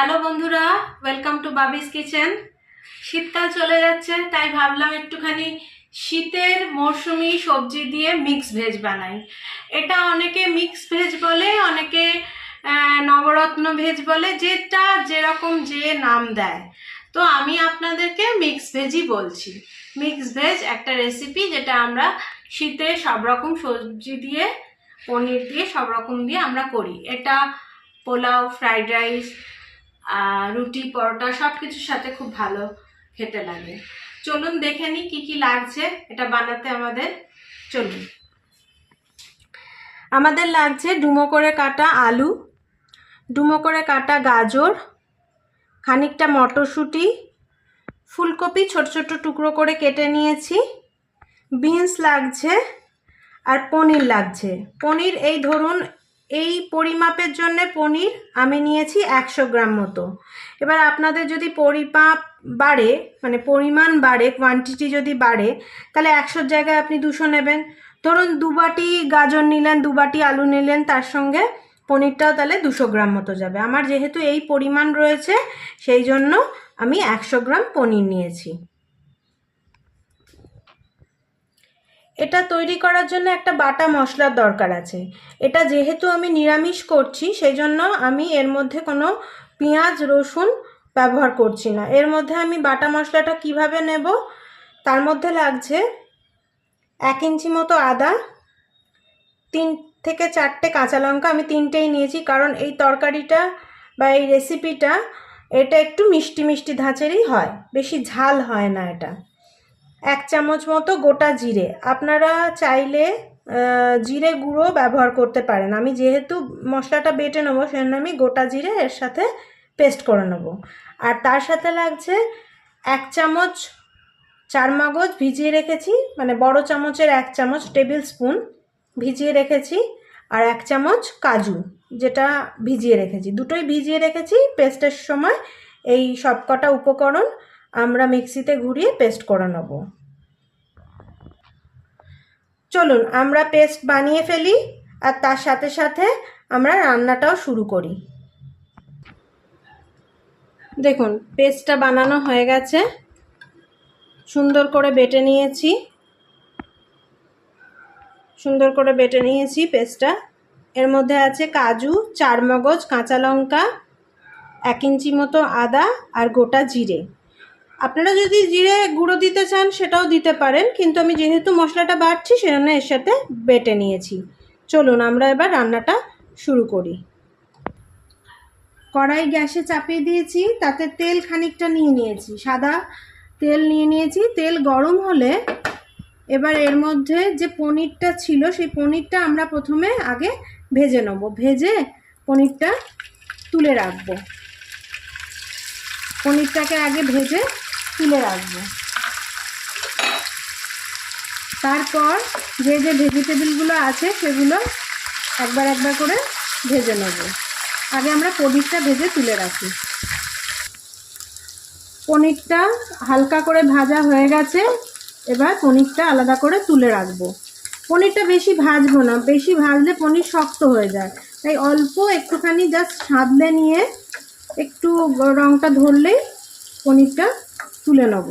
Hello বন্ধুরা, welcome to বাবিস kitchen. শীতকাল চলে যাচ্ছে, তাই ভাবলাম একটুখানি শীতের মরশুমি সবজি দিয়ে মিক্স ভেজ বানাই। এটা অনেকে মিক্স ভেজ বলে, অনেকে নবরত্ন ভেজ বলে, যেটা যেরকম যে নাম দেয়। তো আমি আপনাদেরকে মিক্স ভেজই বলছি। মিক্স ভেজ একটা রেসিপি যেটা আমরা শীতে সব রকম সবজি দিয়ে, পনির দিয়ে, সব রকম দিয়ে আমরা করি। এটা পোলাও, ফ্রাইড রাইস, রুটি, পরোটা সব কিছুর সাথে খুব ভালো খেতে লাগে। চলুন দেখে নিই কী কী লাগছে এটা বানাতে আমাদের। চলুন, আমাদের লাগছে ডুমো করে কাটা আলু, ডুমো করে কাটা গাজর, খানিকটা মটরশুঁটি, ফুলকপি ছোট ছোট টুকরো করে কেটে নিয়েছি, বিনস লাগছে, আর পনির লাগছে। পনির এই ধরুন, এই পরিমাপের জন্য পনির আমি নিয়েছি 100 গ্রাম মতো। এবার আপনাদের যদি পরিমাপ বাড়ে, মানে পরিমাণ বাড়ে, কোয়ান্টিটি যদি বাড়ে, তাহলে 100 জায়গায় আপনি 200 নেবেন। ধরুন 2 বাটি গাজর নিলেন, 2 বাটি আলু নিলেন, তার সঙ্গে পনিরটাও তাহলে 200 গ্রাম মতো যাবে। আমার যেহেতু এই পরিমাণ রয়েছে, সেই জন্য আমি 100 গ্রাম পনির নিয়েছি। এটা তৈরি করার জন্য একটা বাটা মশলার দরকার আছে। এটা যেহেতু আমি নিরামিষ করছি, সেই জন্য আমি এর মধ্যে কোনো পেঁয়াজ রসুন ব্যবহার করছি না। এর মধ্যে আমি বাটা মশলাটা কিভাবে নেব, তার মধ্যে লাগছে 1 ইঞ্চি মতো আদা, 3 থেকে 4টে কাঁচা লঙ্কা। আমি 3টেই নিয়েছি, কারণ এই তরকারিটা বা এই রেসিপিটা এটা একটু মিষ্টি মিষ্টি ধাঁচেরই হয়, বেশি ঝাল হয় না। এটা 1 চামচ মতো গোটা জিরে, আপনারা চাইলে জিরে গুঁড়ো ব্যবহার করতে পারেন। আমি যেহেতু মশলাটা বেটে নেবো, সেজন্য আমি গোটা জিরে এর সাথে পেস্ট করে নেব। আর তার সাথে লাগছে 1 চামচ চারমগজ ভিজিয়ে রেখেছি, মানে বড় চামচের 1 চামচ, টেবিল স্পুন ভিজিয়ে রেখেছি। আর 1 চামচ কাজু, যেটা ভিজিয়ে রেখেছি, দুটোই ভিজিয়ে রেখেছি। পেস্টের সময় এই সবকটা উপকরণ আমরা মিক্সিতে ঘুরিয়ে পেস্ট করে নেব। চলুন আমরা পেস্ট বানিয়ে ফেলি, আর তার সাথে সাথে আমরা রান্নাটাও শুরু করি। দেখুন, পেস্টটা বানানো হয়ে গেছে, সুন্দর করে বেটে নিয়েছি, সুন্দর করে বেটে নিয়েছি পেস্টটা। এর মধ্যে আছে কাজু, চারমগজ, কাঁচা লঙ্কা, 1 ইঞ্চি মতো আদা, আর গোটা জিরে। আপনারা যদি জিরে গুঁড়ো দিতে চান সেটাও দিতে পারেন, কিন্তু আমি যেহেতু মশলাটা বাটছি সেজন্য এর সাথে বেটে নিয়েছি। চলুন আমরা এবার রান্নাটা শুরু করি। কড়াই গ্যাসে চাপিয়ে দিয়েছি, তাতে তেল খানিকটা নিয়ে নিয়েছি, সাদা তেল নিয়ে নিয়েছি। তেল গরম হলে এবার এর মধ্যে যে পনিরটা ছিল, সেই পনিরটা আমরা প্রথমে আগে ভেজে নেব। ভেজে পনিরটা তুলে রাখবো, পনিরটাকে আগে ভেজে তুলে রাখবো। তারপর যে যে ভেজিটেবলগুলো আছে সেগুলো একবার একবার করে ভেজে নেব। আগে আমরা পনিরটা ভেজে তুলে রাখি। পনিরটা হালকা করে ভাজা হয়ে গেছে, এবার পনিরটা আলাদা করে তুলে রাখবো। পনিরটা বেশি ভাজবো না, বেশি ভাজলে পনির শক্ত হয়ে যায়, তাই অল্প একটুখানি জাস্ট সাঁতলে নিয়ে একটু রঙটা ধরলেই পনিরটা তুলে নেব।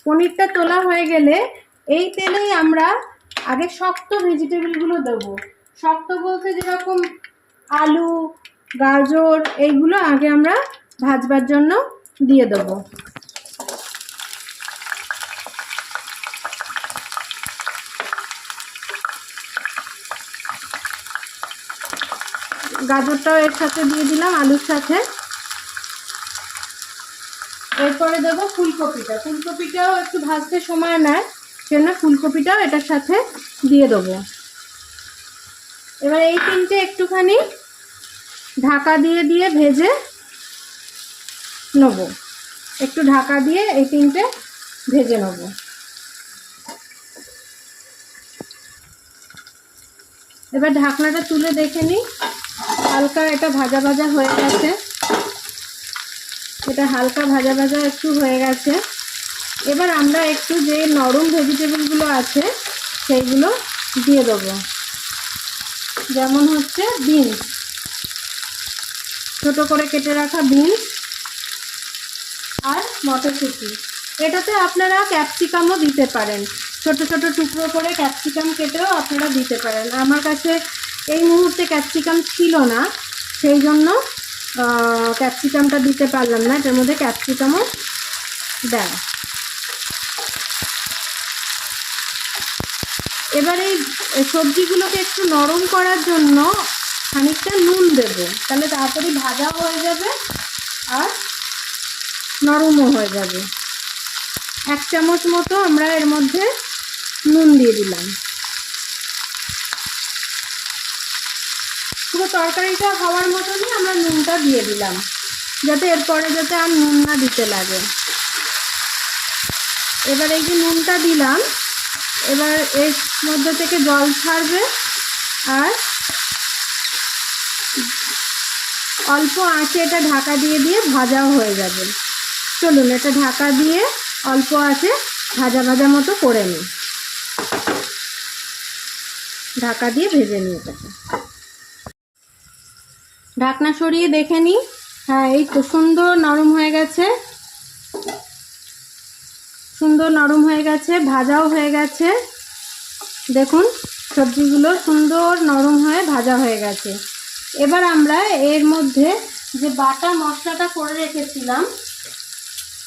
পনিরটা তোলা হয়ে গেলে এই তেলেই আমরা আগে শক্ত ভেজিটেবলগুলো দেবো। শক্ত বলতে যেরকম আলু, গাজর, এইগুলো আগে আমরা ভাজবার জন্য দিয়ে দেবো। গাজরটাও এর সাথে দিয়ে দিলাম, আলুর সাথে। এরপরে দেবো ফুলকপিটা। ফুলকপিটাও একটু ভাজতে সময় নেয়, সেজন্য ফুলকপিটাও এটার সাথে দিয়ে দেবো। এবার এই তিনটে একটুখানি ঢাকা দিয়ে দিয়ে ভেজে নেব। একটু ঢাকা দিয়ে এই তিনটে ভেজে নেব। এবার ঢাকনাটা তুলে দেখে নিই, হালকা এটা ভাজা ভাজা হয়ে গেছে। এটা হালকা ভাজা ভাজা একটু হয়ে গেছে। এবার আমরা একটু যে নরম ভেজিটেবলগুলো আছে সেইগুলো দিয়ে দেবো, যেমন হচ্ছে বিনস, ছোটো করে কেটে রাখা বিনস আর মটরশুঁটি। এটাতে আপনারা ক্যাপসিকামও দিতে পারেন, ছোট ছোট টুকরো করে ক্যাপসিকাম কেটেও আপনারা দিতে পারেন। আমার কাছে এই মুহূর্তে ক্যাপসিকাম ছিল না, সেই জন্য ক্যাপসিকামটা দিতে পারলাম না। এটার মধ্যে ক্যাপসিকামও দেয়। এবার এই সবজিগুলোকে একটু নরম করার জন্য খানিকটা নুন দেব, তাহলে তাড়াতাড়ি ভাজাও হয়ে যাবে আর নরমও হয়ে যাবে। 1 চামচ মতো আমরা এর মধ্যে নুন দিয়ে দিলাম। পুরো তরকারিটা হওয়ার মতনই আমরা নুনটা দিয়ে দিলাম, যাতে এরপরে যাতে আর নুন না দিতে লাগে। এবার এই যে নুনটা দিলাম, এবার এর মধ্যে থেকে জল ছাড়বে আর অল্প আঁচে এটা ঢাকা দিয়ে দিয়ে ভাজাও হয়ে যাবে। চলুন এটা ঢাকা দিয়ে অল্প আঁচে ভাজা ভাজা মতো করে নিই। ঢাকা দিয়ে ভেজে নিই এটাকে। ঢাকনা সরিয়ে দেখে নিই। হ্যাঁ, এই তো সুন্দর নরম হয়ে গেছে, সুন্দর নরম হয়ে গেছে, ভাজাও হয়ে গেছে। দেখুন সবজিগুলো সুন্দর নরম হয়ে ভাজা হয়ে গেছে। এবার আমরা এর মধ্যে যে বাটা মশলাটা করে রেখেছিলাম,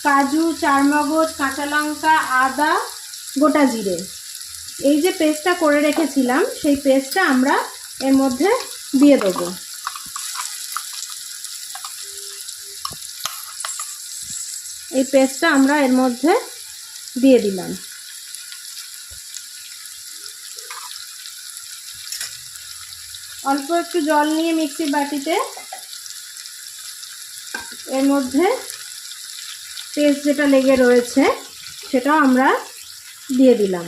কাজু, চারমগজ, কাঁচা লঙ্কা, আদা, গোটা জিরে, এই যে পেস্টটা করে রেখেছিলাম সেই পেস্টটা আমরা এর মধ্যে দিয়ে দেবো। এই পেস্টটা আমরা এর মধ্যে দিয়ে দিলাম। অল্প একটু জল নিয়ে মিক্সির বাটিতে এর মধ্যে পেস্ট যেটা লেগে রয়েছে সেটাও আমরা দিয়ে দিলাম।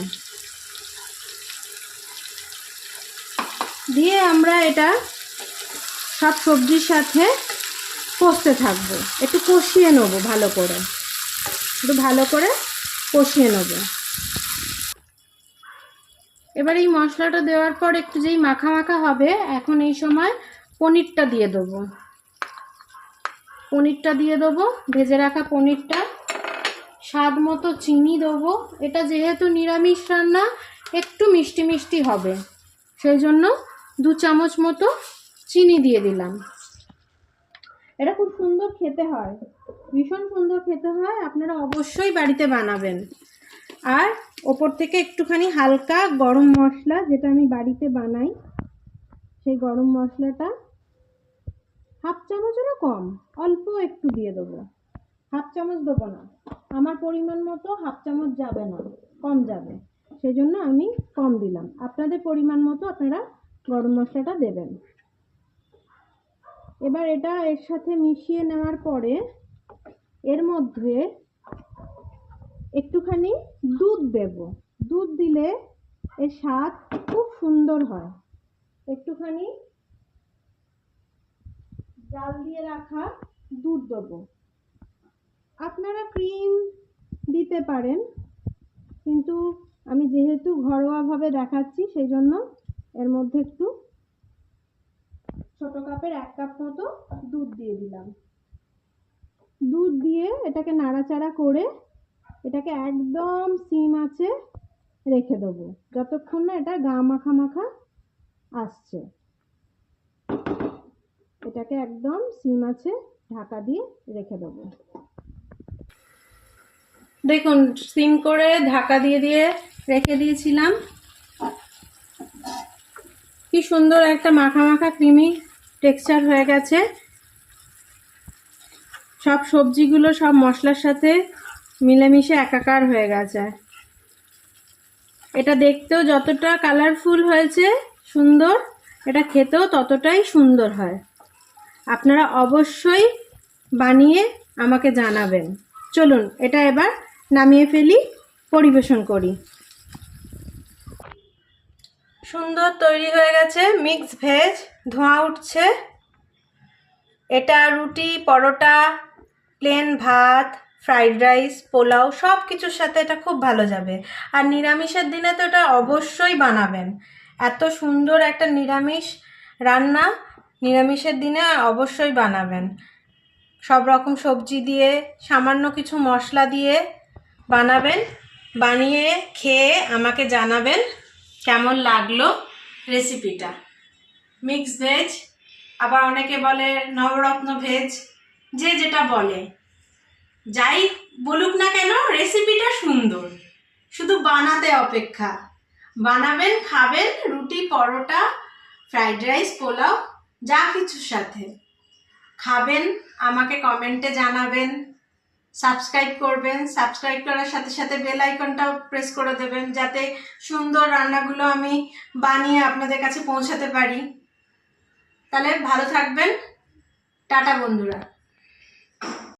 দিয়ে আমরা এটা সব সবজির সাথে কষতে থাকবো, একটু কষিয়ে নেব, ভালো করে একটু ভালো করে কষিয়ে নেব। এবার এই মশলাটা দেওয়ার পর একটু যেই মাখা মাখা হবে, এখন এই সময় পনিরটা দিয়ে দেবো। পনিরটা দিয়ে দেবো, ভেজে রাখা পনিরটা। স্বাদ মতো চিনি দেবো। এটা যেহেতু নিরামিষ রান্না একটু মিষ্টি মিষ্টি হবে, সেই জন্য 2 চামচ মতো চিনি দিয়ে দিলাম। এটা খুব সুন্দর খেতে হয়, ভীষণ সুন্দর খেতে হয়, আপনারা অবশ্যই বাড়িতে বানাবেন। আর ওপর থেকে একটুখানি হালকা গরম মশলা, যেটা আমি বাড়িতে বানাই, সেই গরম মশলাটা 1/2 চামচেরও কম, অল্প একটু দিয়ে দেবো। 1/2 চামচ দেবো না, আমার পরিমাণ মতো 1/2 চামচ যাবে না, কম যাবে, সেই জন্য আমি কম দিলাম। আপনাদের পরিমাণ মতো আপনারা গরম মশলাটা দেবেন। এবার এটা এর সাথে মিশিয়ে নেওয়ার পরে এর মধ্যে একটুখানি দুধ দেব। দুধ দিলে এর স্বাদ খুব সুন্দর হয়। একটুখানি জাল দিয়ে রাখা দুধ দেবো। আপনারা ক্রিম দিতে পারেন, কিন্তু আমি যেহেতু ঘরোয়াভাবে দেখাচ্ছি সেই জন্য এর মধ্যে একটু ছোট কাপের 1 কাপ মতো দুধ দিয়ে দিলাম। দুধ দিয়ে এটাকে নাড়াচাড়া করে এটাকে একদম সিম আঁচে রেখে দেবো, যতক্ষণ না এটা গা মাখা মাখা আসছে। এটাকে একদম সিম আঁচে ঢাকা দিয়ে রেখে দেবো। দেখুন সিম করে ঢাকা দিয়ে দিয়ে রেখে দিয়েছিলাম, কি সুন্দর একটা মাখা মাখা ক্রিমি টেক্সচার হয়ে গেছে। সব সবজিগুলো সব মশলার সাথে মিলেমিশে একাকার হয়ে গেছে। এটা দেখতেও যতটা কালারফুল হয়েছে সুন্দর, এটা খেতেও ততটাই সুন্দর হয়। আপনারা অবশ্যই বানিয়ে আমাকে জানাবেন। চলুন এটা এবার নামিয়ে ফেলি, পরিবেশন করি। সুন্দর তৈরি হয়ে গেছে মিক্স ভেজ, ধোঁয়া উঠছে। এটা রুটি, পরোটা, প্লেন ভাত, ফ্রাইড রাইস, পোলাও সব কিছুর সাথে এটা খুব ভালো যাবে। আর নিরামিষের দিনে তো এটা অবশ্যই বানাবেন। এত সুন্দর একটা নিরামিষ রান্না নিরামিষের দিনে অবশ্যই বানাবেন। সব রকম সবজি দিয়ে, সামান্য কিছু মশলা দিয়ে বানাবেন। বানিয়ে খেয়ে আমাকে জানাবেন কেমন লাগলো রেসিপিটা। মিক্স ভেজ, আবার অনেকে বলে নবরত্ন ভেজ, যে যেটা বলে, যাই বলুক না কেন রেসিপিটা সুন্দর, শুধু বানাতে অপেক্ষা। বানাবেন, খাবেন, রুটি, পরোটা, ফ্রাইড রাইস, পোলাও, যা কিছুর সাথে খাবেন। আমাকে কমেন্টে জানাবেন, সাবস্ক্রাইব করবেন। সাবস্ক্রাইব করার সাথে সাথে বেল আইকনটাও প্রেস করে দেবেন, যাতে সুন্দর রান্নাগুলো আমি বানিয়ে আপনাদের কাছে পৌঁছাতে পারি। তাহলে ভালো থাকবেন। টাটা বন্ধুরা।